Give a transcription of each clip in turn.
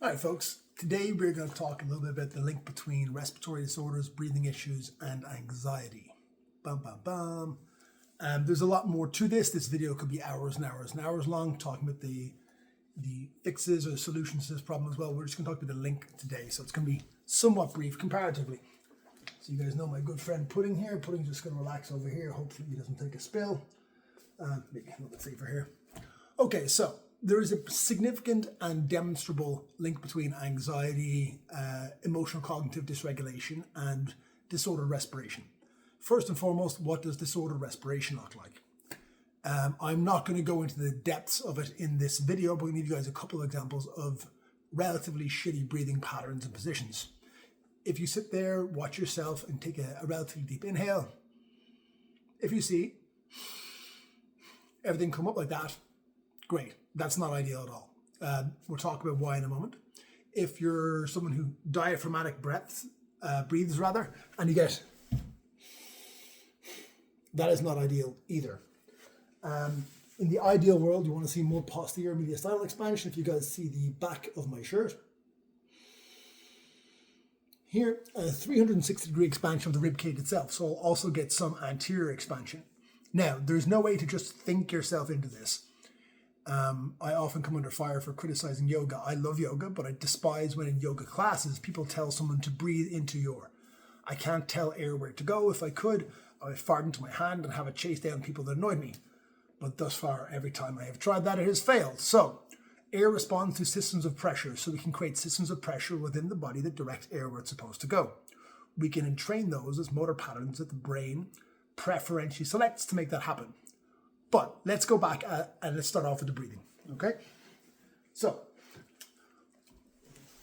All right, folks. Today we're going to talk a little bit about the link between respiratory disorders, breathing issues, and anxiety. Bum, bum, bum. There's a lot more to this. This video could be hours and hours and hours long, talking about the fixes or the solutions to this problem as well. We're just going to talk about the link today, so it's going to be somewhat brief comparatively. So you guys know my good friend Pudding here. Pudding's just going to relax over here. Hopefully he doesn't take a spill. Maybe a little bit safer here. Okay, so there is a significant and demonstrable link between anxiety, emotional cognitive dysregulation, and disordered respiration. First and foremost, what does disordered respiration look like? I'm not going to go into the depths of it in this video, but I'm going to give you guys a couple of examples of relatively shitty breathing patterns and positions. If you sit there, watch yourself, and take a relatively deep inhale, if you see everything come up like that, great. That's not ideal at all. We'll talk about why in a moment. If you're someone who diaphragmatic breaths, and you get, that is not ideal either. In the ideal world, you want to see more posterior mediastinal expansion. If you guys see the back of my shirt, here, a 360-degree expansion of the rib cage itself, so I'll also get some anterior expansion. Now, there's no way to just think yourself into this. I often come under fire for criticizing yoga. I love yoga, but I despise when in yoga classes people tell someone to breathe into your. I can't tell air where to go. If I could, I would fart into my hand and have it chase down people that annoyed me. But thus far, every time I have tried that, it has failed. So, air responds to systems of pressure, so we can create systems of pressure within the body that direct air where it's supposed to go. We can entrain those as motor patterns that the brain preferentially selects to make that happen. But let's go back and let's start off with the breathing, okay? So,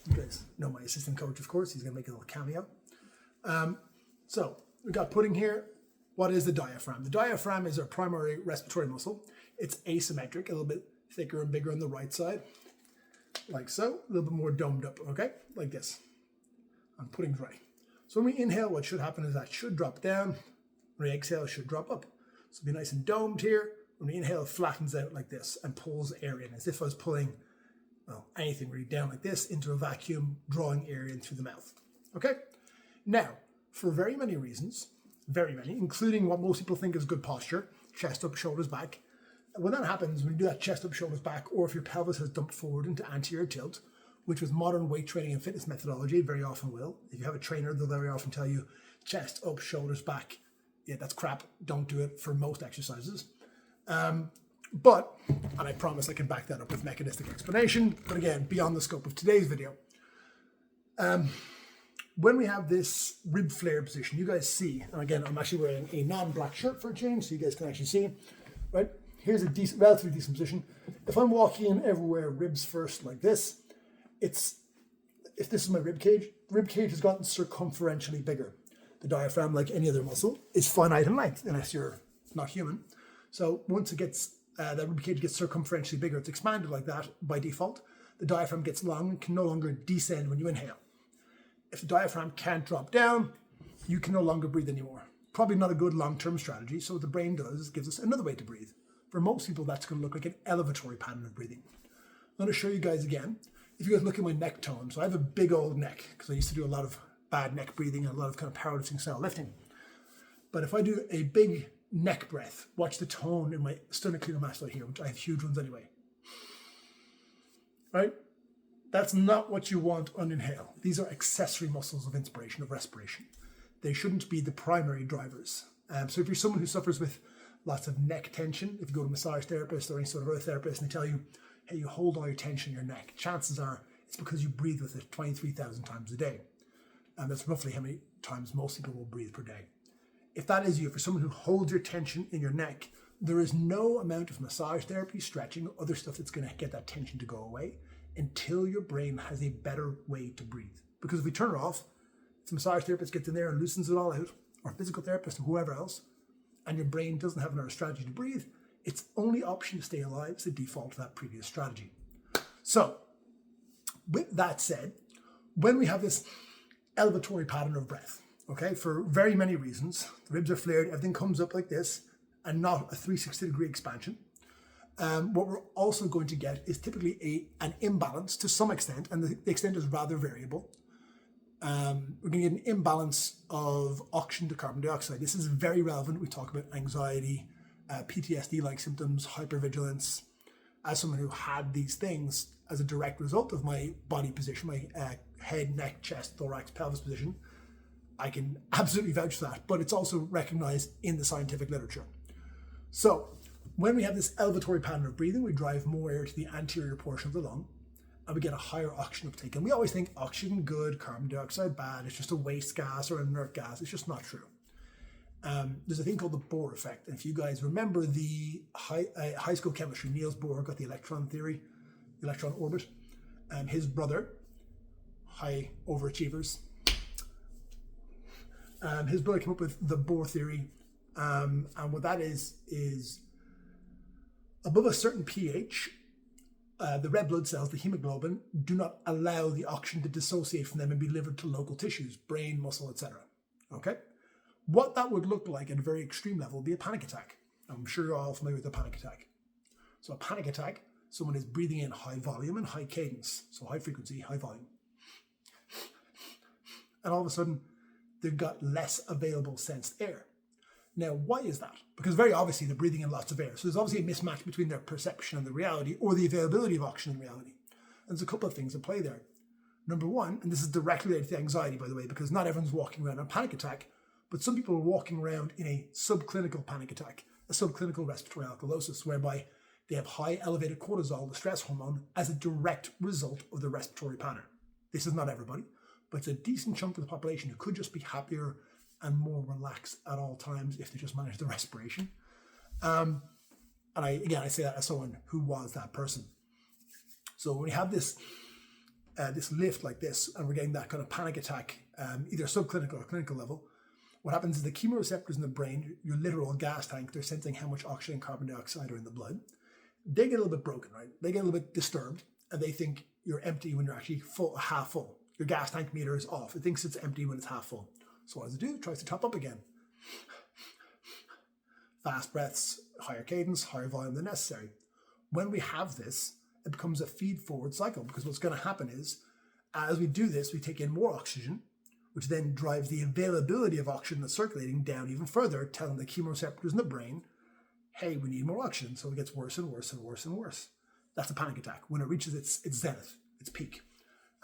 you guys know my assistant coach, of course. He's going to make a little cameo. So, we've got Pudding here. What is the diaphragm? The diaphragm is our primary respiratory muscle. It's asymmetric, a little bit thicker and bigger on the right side, like so. A little bit more domed up, okay? Like this. And Pudding's right. So when we inhale, what should happen is that should drop down. When we exhale, it should drop up. So be nice and domed here. When we inhale, it flattens out like this and pulls air in, as if I was pulling, well, anything really down like this into a vacuum, drawing air in through the mouth. Okay? Now, for very many reasons, very many, including what most people think is good posture, chest up, shoulders back. When that happens, when you do that chest up, shoulders back, or if your pelvis has dumped forward into anterior tilt, which with modern weight training and fitness methodology very often will. If you have a trainer, they'll very often tell you chest up, shoulders back. Yeah, that's crap. Don't do it for most exercises. But, and I promise I can back that up with mechanistic explanation, but again, beyond the scope of today's video. When we have this rib flare position, you guys see, and again, I'm actually wearing a non-black shirt for a change, so you guys can actually see, right? Here's a decent, relatively decent position. If I'm walking in everywhere, ribs first like this, if this is my rib cage, the rib cage has gotten circumferentially bigger. The diaphragm, like any other muscle, is finite in length, unless you're not human. So once it gets, that rib cage gets circumferentially bigger, it's expanded like that by default. The diaphragm gets long and can no longer descend when you inhale. If the diaphragm can't drop down, you can no longer breathe anymore. Probably not a good long-term strategy, so what the brain does is gives us another way to breathe. For most people, that's going to look like an elevatory pattern of breathing. I'm going to show you guys again. If you guys look at my neck tone, so I have a big old neck, because I used to do a lot of bad neck breathing and a lot of kind of powerlifting style lifting. But if I do a big neck breath, watch the tone in my sternocleidomastoid here, which I have huge ones anyway. Right? That's not what you want on inhale. These are accessory muscles of inspiration, of respiration. They shouldn't be the primary drivers. So if you're someone who suffers with lots of neck tension, if you go to a massage therapist or any sort of other therapist and they tell you, hey, you hold all your tension in your neck, chances are it's because you breathe with it 23,000 times a day. And that's roughly how many times most people will breathe per day. If that is you, for someone who holds your tension in your neck, there is no amount of massage therapy, stretching, or other stuff that's going to get that tension to go away until your brain has a better way to breathe. Because if we turn it off, if the massage therapist gets in there and loosens it all out, or physical therapist or whoever else, and your brain doesn't have another strategy to breathe, its only option to stay alive is to default to that previous strategy. So, with that said, when we have this elevatory pattern of breath, okay, for very many reasons, the ribs are flared, everything comes up like this, and not a 360-degree expansion. What we're also going to get is typically an imbalance to some extent, and the extent is rather variable. We're going to get an imbalance of oxygen to carbon dioxide. This is very relevant. We talk about anxiety, PTSD-like symptoms, hypervigilance. As someone who had these things as a direct result of my body position, my head, neck, chest, thorax, pelvis position, I can absolutely vouch for that, but it's also recognized in the scientific literature. So when we have this elevatory pattern of breathing, we drive more air to the anterior portion of the lung, and we get a higher oxygen uptake. And we always think oxygen good, carbon dioxide bad, it's just a waste gas or an inert gas. It's just not true. There's a thing called the Bohr effect. And if you guys remember the high school chemistry, Niels Bohr got the electron theory, the electron orbit. His brother, high overachievers, his brother came up with the Bohr theory. And what that is above a certain pH, the red blood cells, the hemoglobin, do not allow the oxygen to dissociate from them and be delivered to local tissues, brain, muscle, etc. Okay? What that would look like at a very extreme level would be a panic attack. I'm sure you're all familiar with a panic attack. So a panic attack, someone is breathing in high volume and high cadence. So high frequency, high volume. And all of a sudden, they've got less available sensed air. Now, why is that? Because very obviously they're breathing in lots of air. So there's obviously a mismatch between their perception and the reality, or the availability of oxygen in reality. And there's a couple of things at play there. Number one, and this is directly related to anxiety, by the way, because not everyone's walking around in a panic attack, but some people are walking around in a subclinical panic attack, a subclinical respiratory alkalosis, whereby they have high elevated cortisol, the stress hormone, as a direct result of the respiratory pattern. This is not everybody, but it's a decent chunk of the population who could just be happier and more relaxed at all times if they just manage the respiration. And I say that as someone who was that person. So when we have this lift like this, and we're getting that kind of panic attack, either subclinical or clinical level, what happens is the chemoreceptors in the brain, your literal gas tank, they're sensing how much oxygen and carbon dioxide are in the blood. They get a little bit broken, right? They get a little bit disturbed, and they think you're empty when you're actually full, half full. Your gas tank meter is off. It thinks it's empty when it's half full. So what does it do? It tries to top up again. Fast breaths, higher cadence, higher volume than necessary. When we have this, it becomes a feed-forward cycle, because what's going to happen is, as we do this, we take in more oxygen, which then drives the availability of oxygen that's circulating down even further, telling the chemoreceptors in the brain, hey, we need more oxygen. So it gets worse and worse and worse and worse. That's a panic attack. When it reaches its zenith, its peak.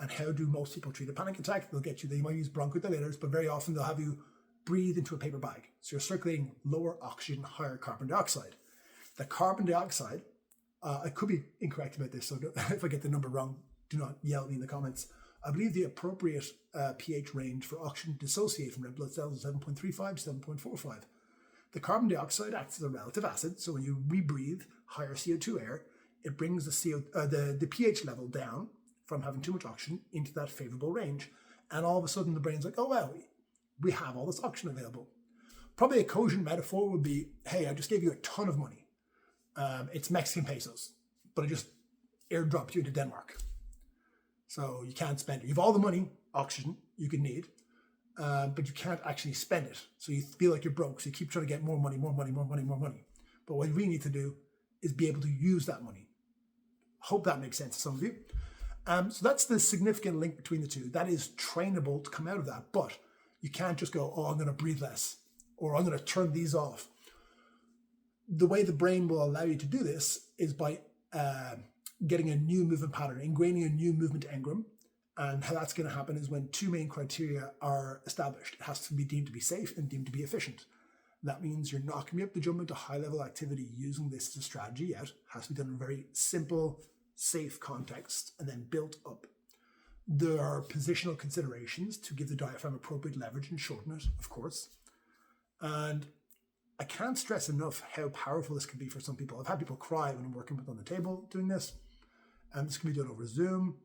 And how do most people treat a panic attack? They'll get you, they might use bronchodilators, but very often they'll have you breathe into a paper bag. So you're circulating lower oxygen, higher carbon dioxide. The carbon dioxide, I could be incorrect about this, so if I get the number wrong, do not yell at me in the comments. I believe the appropriate pH range for oxygen to dissociate from red blood cells is 7.35 to 7.45. The carbon dioxide acts as a relative acid, so when you rebreathe higher CO2 air, it brings the pH level down from having too much oxygen into that favorable range. And all of a sudden the brain's like, oh, well, we have all this oxygen available. Probably a cogent metaphor would be, hey, I just gave you a ton of money. It's Mexican pesos, but I just airdropped you into Denmark. So you can't spend it. You have all the money, oxygen, you could need, but you can't actually spend it. So you feel like you're broke. So you keep trying to get more money, more money, more money, more money. But what you really need to do is be able to use that money. Hope that makes sense to some of you. So that's the significant link between the two. That is trainable to come out of that, but you can't just go, oh, I'm going to breathe less, or I'm going to turn these off. The way the brain will allow you to do this is by getting a new movement pattern, ingraining a new movement engram. And how that's going to happen is when two main criteria are established. It has to be deemed to be safe and deemed to be efficient. That means you're not going to be able to jump into high-level activity using this as a strategy yet. It has to be done in a very simple, safe context and then built up. There are positional considerations to give the diaphragm appropriate leverage and shorten it, of course. And I can't stress enough how powerful this can be for some people. I've had people cry when I'm working with them on the table doing this. And this can be done over Zoom.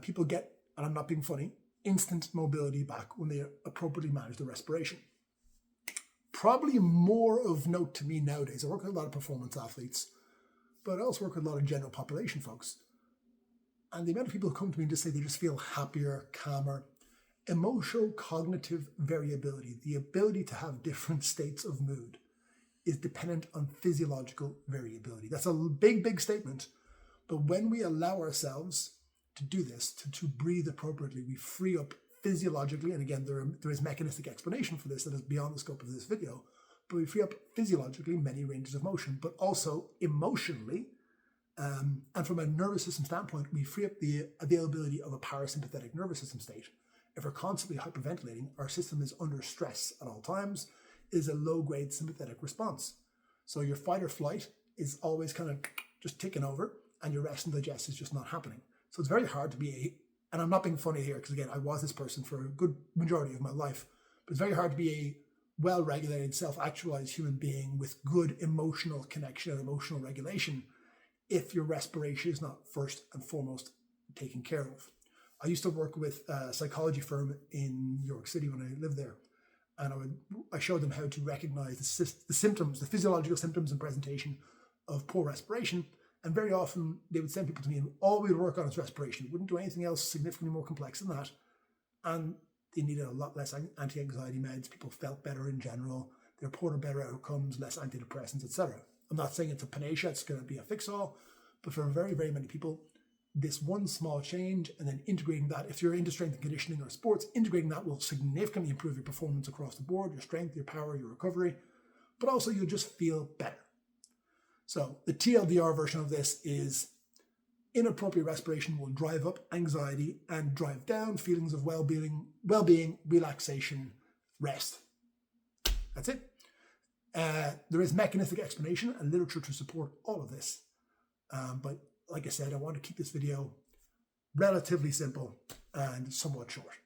People get, and I'm not being funny, instant mobility back when they appropriately manage the respiration. Probably more of note to me nowadays. I work with a lot of performance athletes, but I also work with a lot of general population folks. And the amount of people who come to me and just say they just feel happier, calmer, emotional cognitive variability, the ability to have different states of mood, is dependent on physiological variability. That's a big, big statement. But when we allow ourselves to do this, to breathe appropriately, we free up physiologically, and again, there is mechanistic explanation for this that is beyond the scope of this video, but we free up physiologically many ranges of motion, but also emotionally, and from a nervous system standpoint, we free up the availability of a parasympathetic nervous system state. If we're constantly hyperventilating, our system is under stress at all times, is a low-grade sympathetic response. So your fight or flight is always kind of just ticking over, and your rest and digest is just not happening. So it's very hard to be and I'm not being funny here, because again, I was this person for a good majority of my life, but it's very hard to be a well-regulated, self-actualized human being with good emotional connection and emotional regulation if your respiration is not first and foremost taken care of. I used to work with a psychology firm in New York City when I lived there, and I showed them how to recognize the symptoms, the physiological symptoms and presentation of poor respiration. And very often they would send people to me, and all we would work on is respiration. We wouldn't do anything else significantly more complex than that. And they needed a lot less anti-anxiety meds. People felt better in general. They reported better outcomes, less antidepressants, etc. I'm not saying it's a panacea, it's going to be a fix-all, but for very, very many people, this one small change and then integrating that, if you're into strength and conditioning or sports, integrating that will significantly improve your performance across the board, your strength, your power, your recovery, but also you'll just feel better. So the TLDR version of this is inappropriate respiration will drive up anxiety and drive down feelings of well-being, relaxation, rest. That's it. There is mechanistic explanation and literature to support all of this. But like I said, I want to keep this video relatively simple and somewhat short.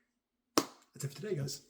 That's it for today, guys.